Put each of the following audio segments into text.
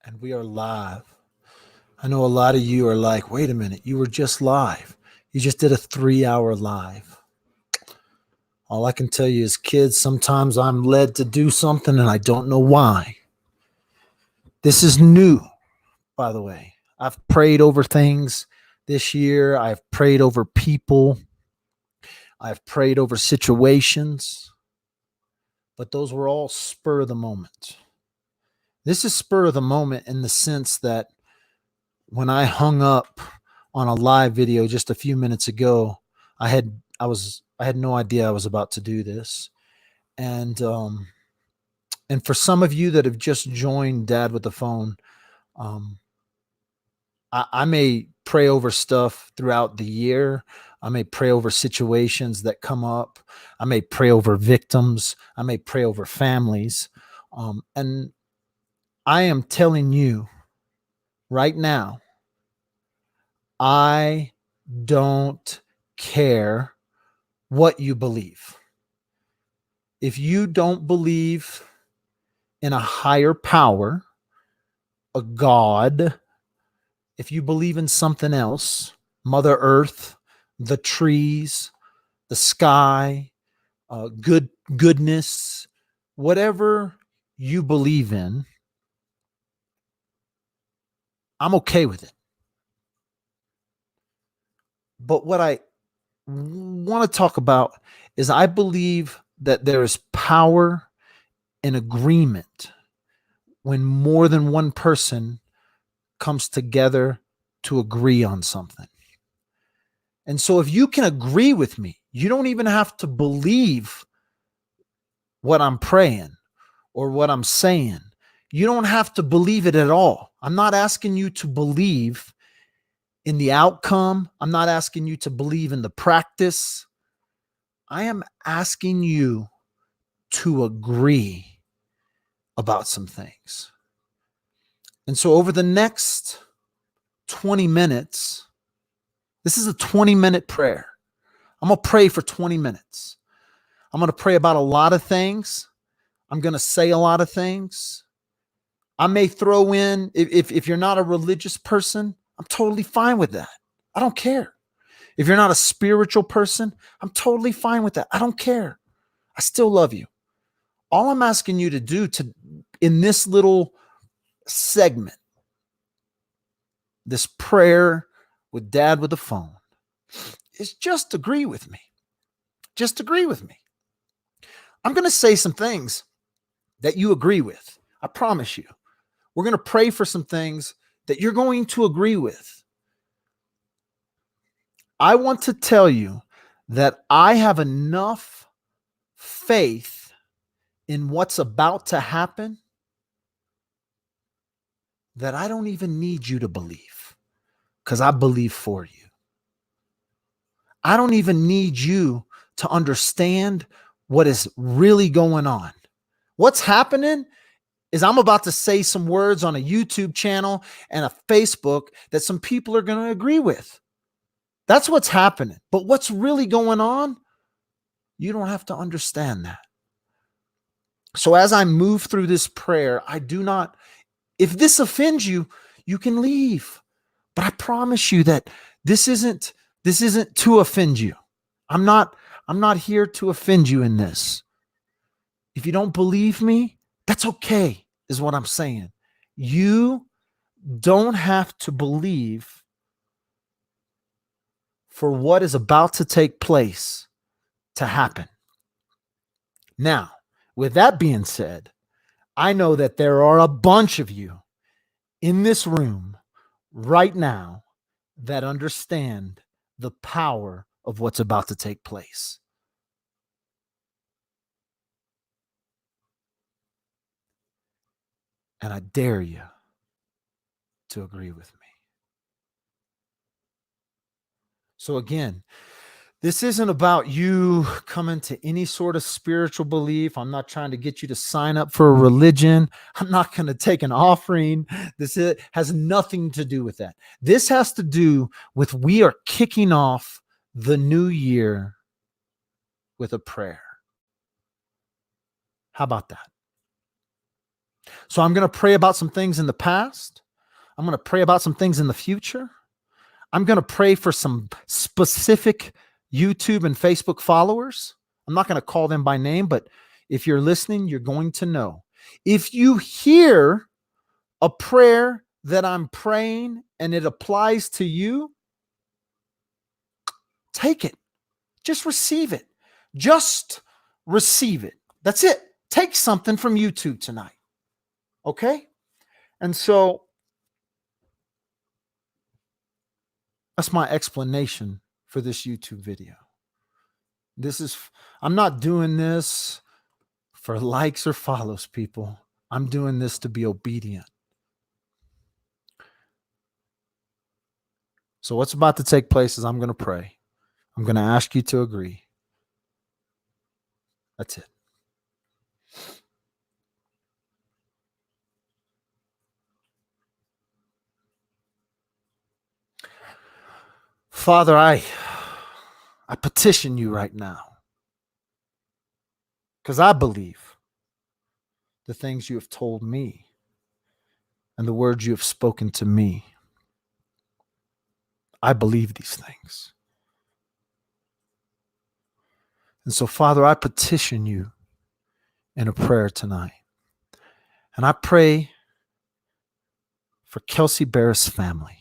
And we are live. I know a lot of you are like, wait a minute, you were just live. You just did a 3 hour live. All I can tell you is, kids, sometimes I'm led to do something and I don't know why. This is new, by the way. I've prayed over things this year, I've prayed over people, I've prayed over situations, but those were all spur of the moment. This is spur of the moment in the sense that when I hung up on a live video just a few minutes ago, I had no idea I was about to do this. And and for some of you that have just joined Dad with the Phone, um, I may pray over stuff throughout the year. I may pray over situations that come up. I may pray over victims. I may pray over families. And I am telling you right now, I don't care what you believe. If you don't believe in a higher power, a God, if you believe in something else, Mother Earth, the trees, the sky, goodness, whatever you believe in, I'm okay with it. But what I want to talk about is I believe that there is power in agreement when more than one person comes together to agree on something. And so if you can agree with me, you don't even have to believe what I'm praying or what I'm saying. You don't have to believe it at all. I'm not asking you to believe in the outcome. I'm not asking you to believe in the practice. I am asking you to agree about some things. And so over the next 20 minutes, this is a 20-minute prayer. I'm going to pray for 20 minutes. I'm going to pray about a lot of things. I'm going to say a lot of things. I may throw in, if you're not a religious person, I'm totally fine with that. I don't care. If you're not a spiritual person, I'm totally fine with that. I don't care. I still love you. All I'm asking you to do in this little segment, this prayer with Dad with the Phone, is just agree with me. Just agree with me. I'm going to say some things that you agree with. I promise you. We're going to pray for some things that you're going to agree with. I want to tell you that I have enough faith in what's about to happen that I don't even need you to believe, because I believe for you. I don't even need you to understand what is really going on. What's happening is I'm about to say some words on a YouTube channel and a Facebook that some people are going to agree with. That's what's happening. But what's really going on, you don't have to understand that. So as I move through this prayer, I do not, if this offends you, you can leave. But I promise you that this isn't to offend you. I'm not here to offend you in this. If you don't believe me, that's okay, is what I'm saying. You don't have to believe for what is about to take place to happen. Now, with that being said, I know that there are a bunch of you in this room right now that understand the power of what's about to take place. And I dare you to agree with me. So again, this isn't about you coming to any sort of spiritual belief. I'm not trying to get you to sign up for a religion. I'm not going to take an offering. This has nothing to do with that. This has to do with we are kicking off the new year with a prayer. How about that? So I'm going to pray about some things in the past. I'm going to pray about some things in the future. I'm going to pray for some specific YouTube and Facebook followers. I'm not going to call them by name, but if you're listening, you're going to know. If you hear a prayer that I'm praying and it applies to you, take it. Just receive it. Just receive it. That's it. Take something from YouTube tonight. Okay? And so that's my explanation for this YouTube video. I'm not doing this for likes or follows, people. I'm doing this to be obedient. So what's about to take place is I'm going to pray. I'm going to ask you to agree. That's it. Father, I petition you right now because I believe the things you have told me and the words you have spoken to me. I believe these things. And so, Father, I petition you in a prayer tonight. And I pray for Kelsey Barris' family.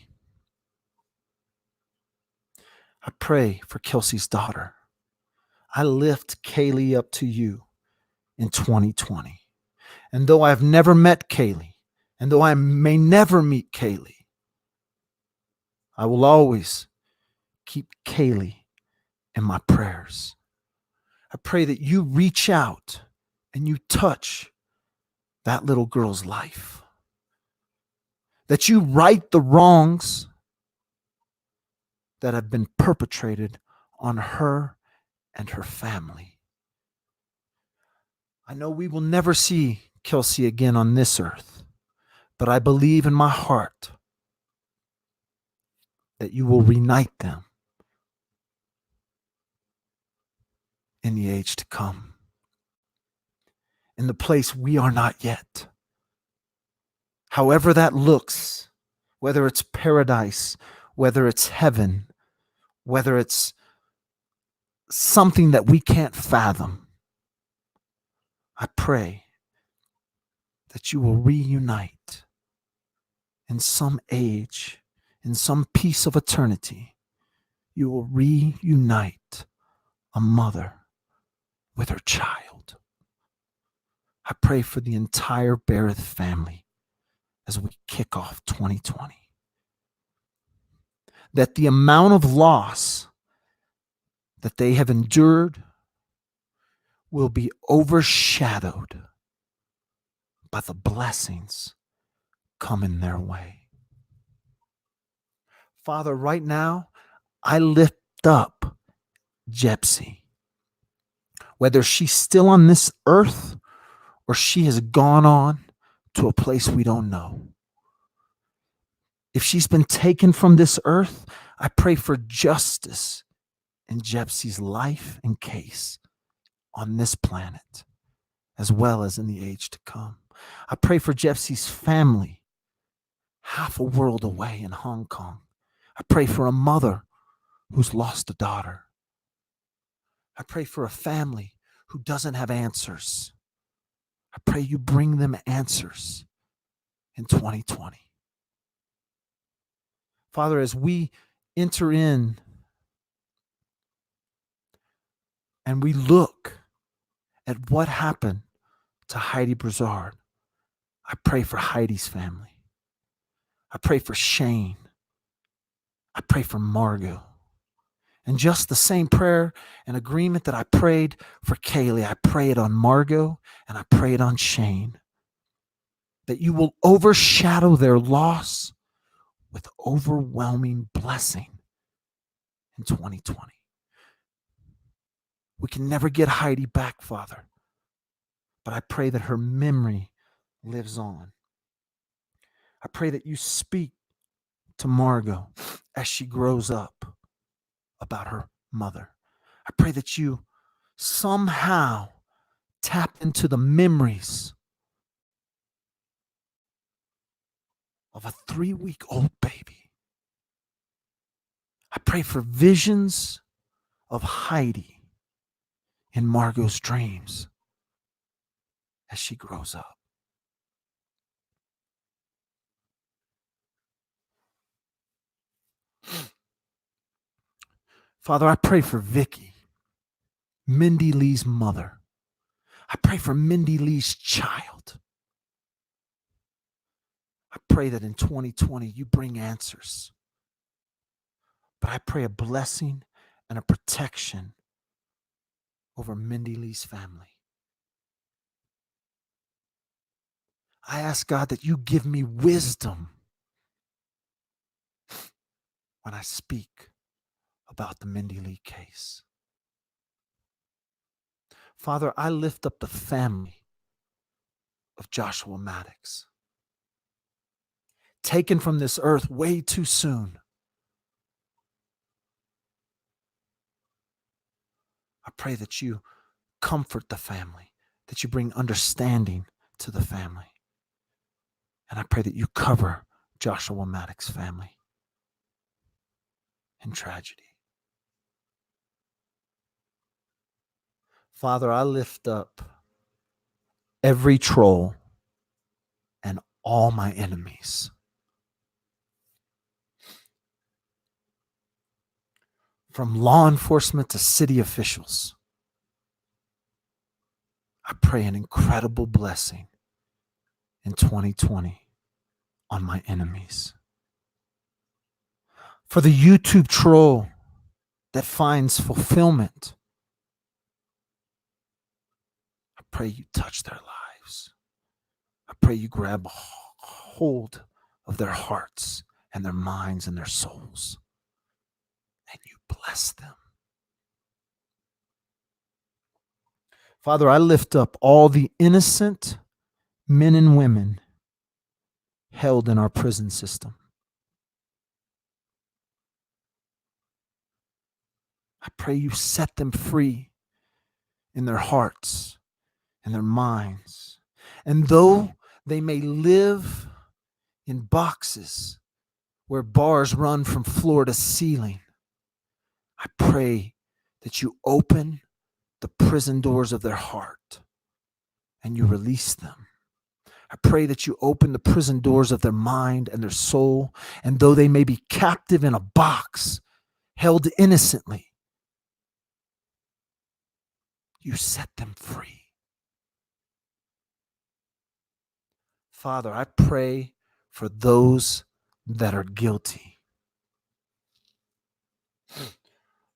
I pray for Kelsey's daughter. I lift Kaylee up to you in 2020. And though I've never met Kaylee, and though I may never meet Kaylee, I will always keep Kaylee in my prayers. I pray that you reach out and you touch that little girl's life. That you right the wrongs that have been perpetrated on her and her family. I know we will never see Kelsey again on this earth, but I believe in my heart that you will reunite them in the age to come, in the place we are not yet. However that looks, whether it's paradise, whether it's heaven, whether it's something that we can't fathom, I pray that you will reunite in some age, in some piece of eternity. You will reunite a mother with her child. I pray for the entire Barrett family as we kick off 2020. That the amount of loss that they have endured will be overshadowed by the blessings coming their way. Father, right now, I lift up Jepsy. Whether she's still on this earth or she has gone on to a place we don't know. If she's been taken from this earth, I pray for justice in Jepsy's life and case on this planet, as well as in the age to come. I pray for Jepsy's family, half a world away in Hong Kong. I pray for a mother who's lost a daughter. I pray for a family who doesn't have answers. I pray you bring them answers in 2020. Father, as we enter in and we look at what happened to Heidi Broussard, I pray for Heidi's family. I pray for Shane. I pray for Margot. And just the same prayer and agreement that I prayed for Kaylee, I pray it on Margot and I pray it on Shane. That you will overshadow their loss with overwhelming blessing in 2020. We can never get Heidi back, Father, but I pray that her memory lives on. I pray that you speak to Margot as she grows up about her mother. I pray that you somehow tap into the memories of a 3-week-old baby. I pray for visions of Heidi in Margot's dreams as she grows up. Father, I pray for Vicky, Mindy Lee's mother. I pray for Mindy Lee's child. I pray that in 2020 you bring answers. But I pray a blessing and a protection over Mindy Lee's family. I ask God that you give me wisdom when I speak about the Mindy Lee case. Father, I lift up the family of Joshua Maddox, taken from this earth way too soon. I pray that you comfort the family, that you bring understanding to the family. And I pray that you cover Joshua Maddox's family in tragedy. Father, I lift up every troll and all my enemies. From law enforcement to city officials, I pray an incredible blessing in 2020 on my enemies. For the YouTube troll that finds fulfillment, I pray you touch their lives. I pray you grab a hold of their hearts and their minds and their souls, and you bless them. Father, I lift up all the innocent men and women held in our prison system. I pray you set them free in their hearts and their minds. And though they may live in boxes where bars run from floor to ceiling, I pray that you open the prison doors of their heart and you release them. I pray that you open the prison doors of their mind and their soul, and though they may be captive in a box, held innocently, you set them free. Father, I pray for those that are guilty.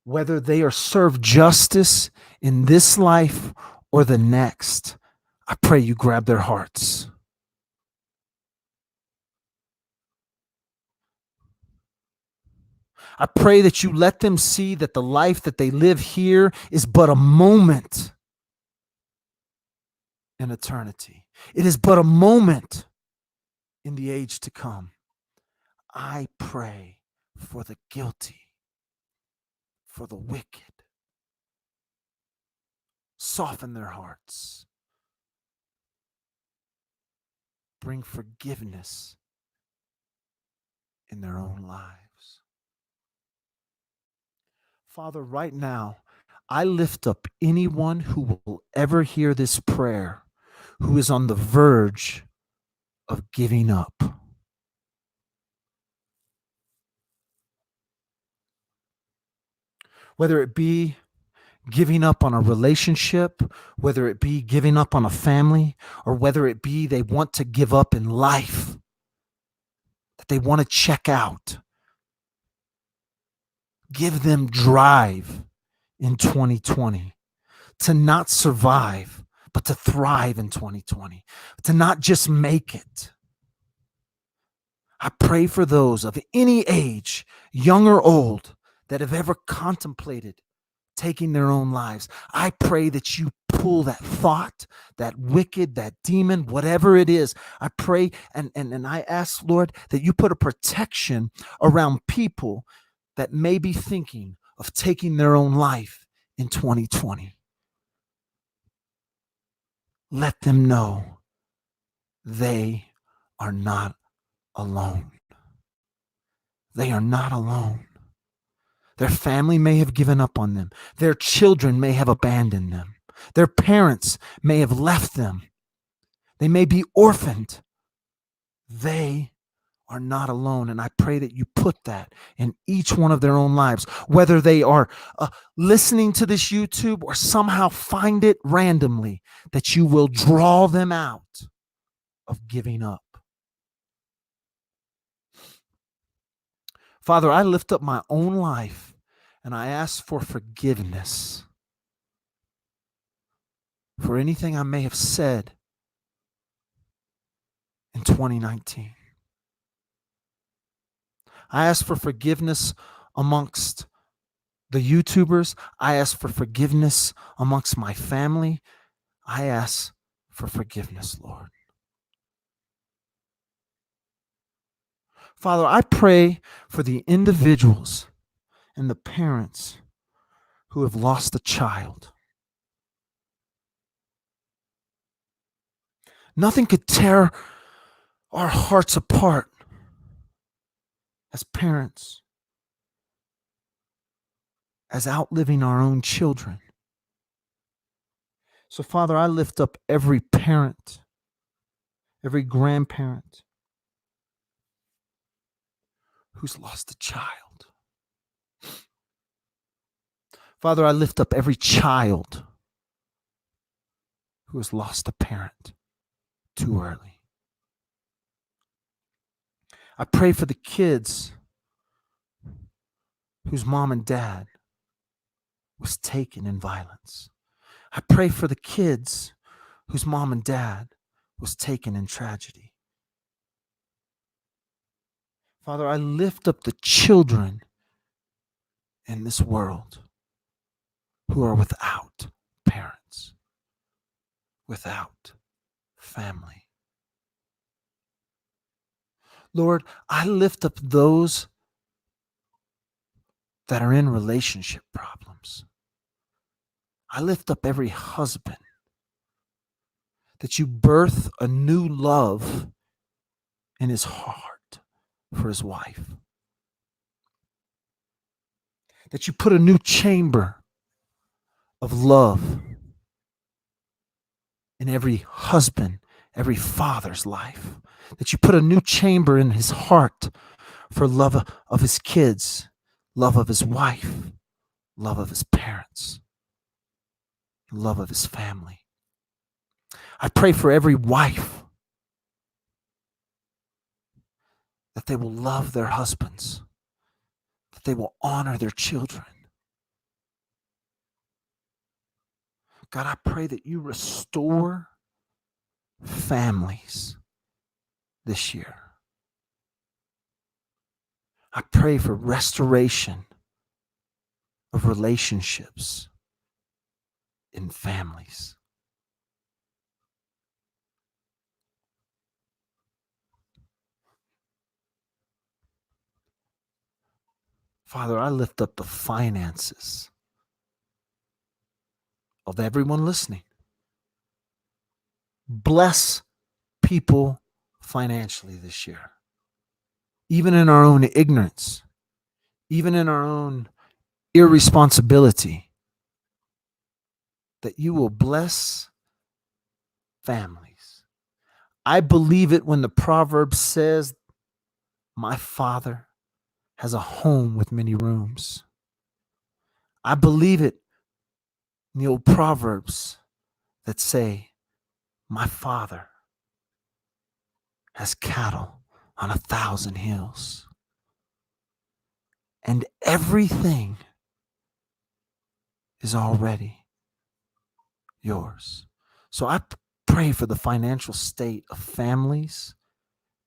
Whether they are served justice in this life or the next, I pray you grab their hearts. I pray that you let them see that the life that they live here is but a moment in eternity. It is but a moment in the age to come. I pray for the guilty, for the wicked. Soften their hearts. Bring forgiveness in their own lives. Father, right now, I lift up anyone who will ever hear this prayer who is on the verge of giving up. Whether it be giving up on a relationship, whether it be giving up on a family, or whether it be they want to give up in life, that they want to check out. Give them drive in 2020 to not survive, but to thrive in 2020, to not just make it. I pray for those of any age, young or old, that have ever contemplated taking their own lives. I pray that you pull that thought, that wicked, that demon, whatever it is. I pray and I ask, Lord, that you put a protection around people that may be thinking of taking their own life in 2020. Let them know they are not alone. They are not alone. Their family may have given up on them. Their children may have abandoned them. Their parents may have left them. They may be orphaned. They are not alone. And I pray that you put that in each one of their own lives, whether they are listening to this YouTube or somehow find it randomly, that you will draw them out of giving up. Father, I lift up my own life and I ask for forgiveness for anything I may have said in 2019. I ask for forgiveness amongst the YouTubers. I ask for forgiveness amongst my family. I ask for forgiveness, Lord. Father, I pray for the individuals and the parents who have lost a child. Nothing could tear our hearts apart as parents as outliving our own children. So, Father, I lift up every parent, every grandparent who's lost a child. Father, I lift up every child who has lost a parent too early. I pray for the kids whose mom and dad was taken in violence. I pray for the kids whose mom and dad was taken in tragedy. Father, I lift up the children in this world who are without parents, without family. Lord, I lift up those that are in relationship problems. I lift up every husband, that you birth a new love in his heart for his wife, that you put a new chamber of love in every husband, every father's life, that you put a new chamber in his heart for love of his kids, love of his wife, love of his parents, love of his family. I pray for every wife that they will love their husbands, that they will honor their children. God, I pray that you restore families this year. I pray for restoration of relationships in families. Father, I lift up the finances of everyone listening. Bless people financially this year, even in our own ignorance, even in our own irresponsibility, that you will bless families. I believe it when the proverb says, my father has a home with many rooms. I believe it in the old proverbs that say, my father has cattle on 1,000 hills. And everything is already yours. So I pray for the financial state of families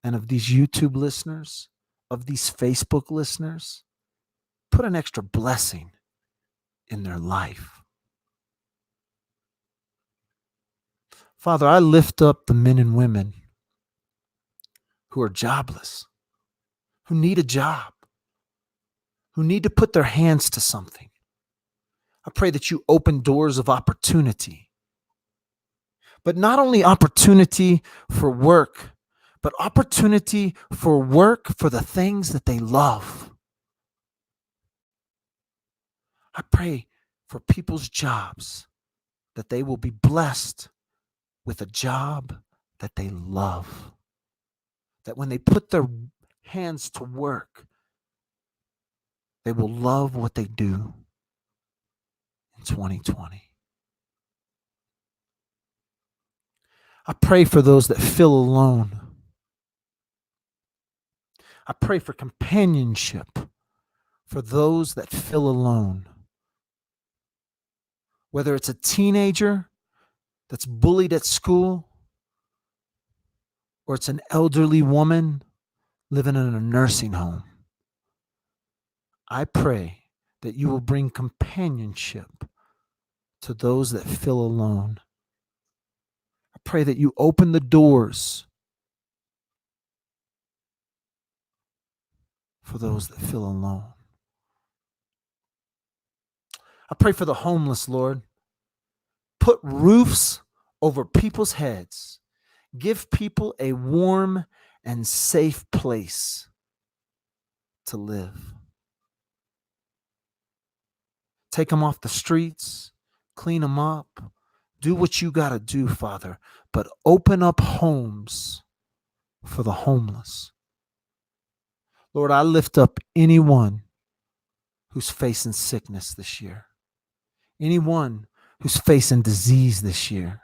and of these YouTube listeners, of these Facebook listeners. Put an extra blessing in their life. Father, I lift up the men and women who are jobless, who need a job, who need to put their hands to something. I pray that you open doors of opportunity, but not only opportunity for work, but opportunity for work for the things that they love. I pray for people's jobs, that they will be blessed with a job that they love. That when they put their hands to work, they will love what they do in 2020. I pray for those that feel alone. I pray for companionship for those that feel alone. Whether it's a teenager that's bullied at school, or it's an elderly woman living in a nursing home. I pray that you will bring companionship to those that feel alone. I pray that you open the doors for those that feel alone. I pray for the homeless, Lord. Put roofs over people's heads. Give people a warm and safe place to live. Take them off the streets, clean them up, do what you got to do, Father, but open up homes for the homeless. Lord, I lift up anyone who's facing sickness this year, anyone who's facing disease this year.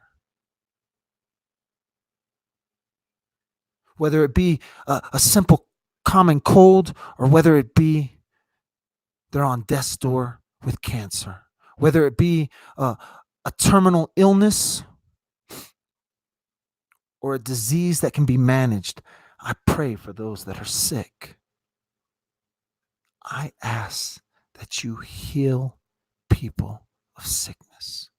Whether it be a simple common cold, or whether it be they're on death's door with cancer, whether it be a terminal illness or a disease that can be managed, I pray for those that are sick. I ask that you heal people of sickness.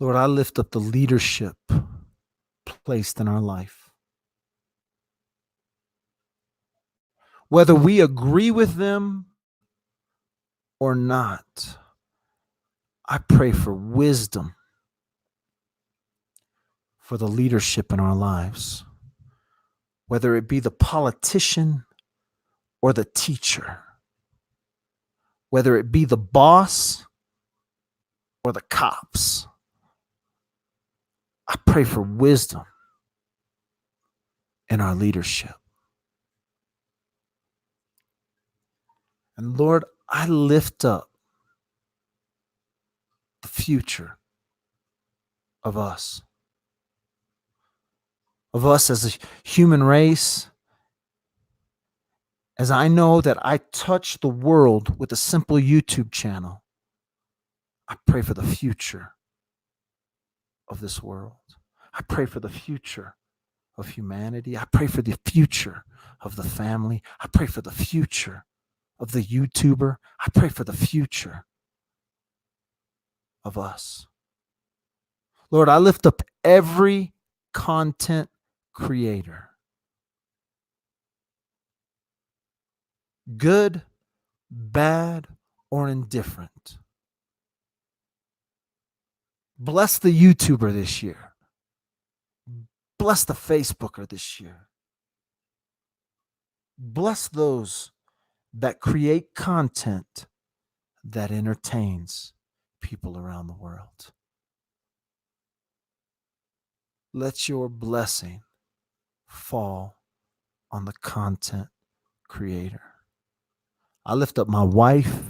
Lord, I lift up the leadership placed in our life. Whether we agree with them or not, I pray for wisdom for the leadership in our lives. Whether it be the politician or the teacher, whether it be the boss or the cops, I pray for wisdom in our leadership. And Lord, I lift up the future of us as a human race. As I know that I touch the world with a simple YouTube channel, I pray for the future of this world. I pray for the future of humanity. I pray for the future of the family. I pray for the future of the YouTuber. I pray for the future of us. Lord, I lift up every content creator, good, bad, or indifferent. Bless the YouTuber this year. Bless the Facebooker this year. Bless those that create content that entertains people around the world. Let your blessing fall on the content creator. I lift up my wife,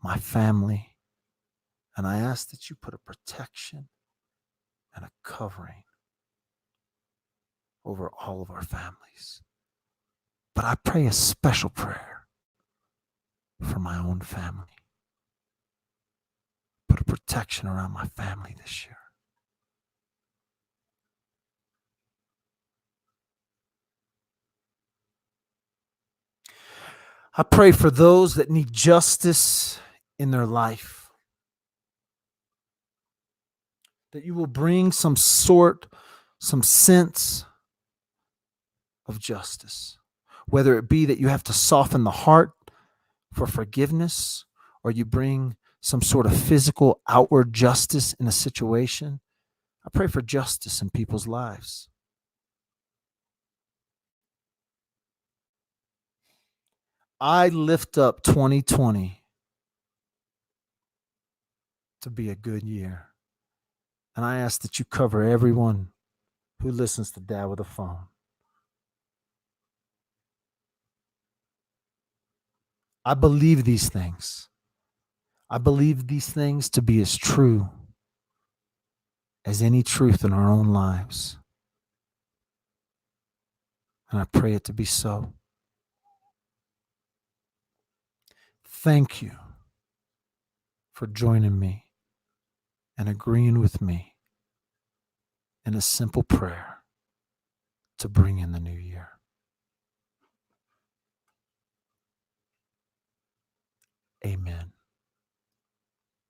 my family, and I ask that you put a protection and a covering over all of our families. But I pray a special prayer for my own family. Put a protection around my family this year. I pray for those that need justice in their life, that you will bring some sense of justice, whether it be that you have to soften the heart for forgiveness, or you bring some sort of physical outward justice in a situation, I pray for justice in people's lives. I lift up 2020 to be a good year. And I ask that you cover everyone who listens to Dad with a Phone. I believe these things. I believe these things to be as true as any truth in our own lives. And I pray it to be so. Thank you for joining me and agreeing with me in a simple prayer to bring in the new year. Amen.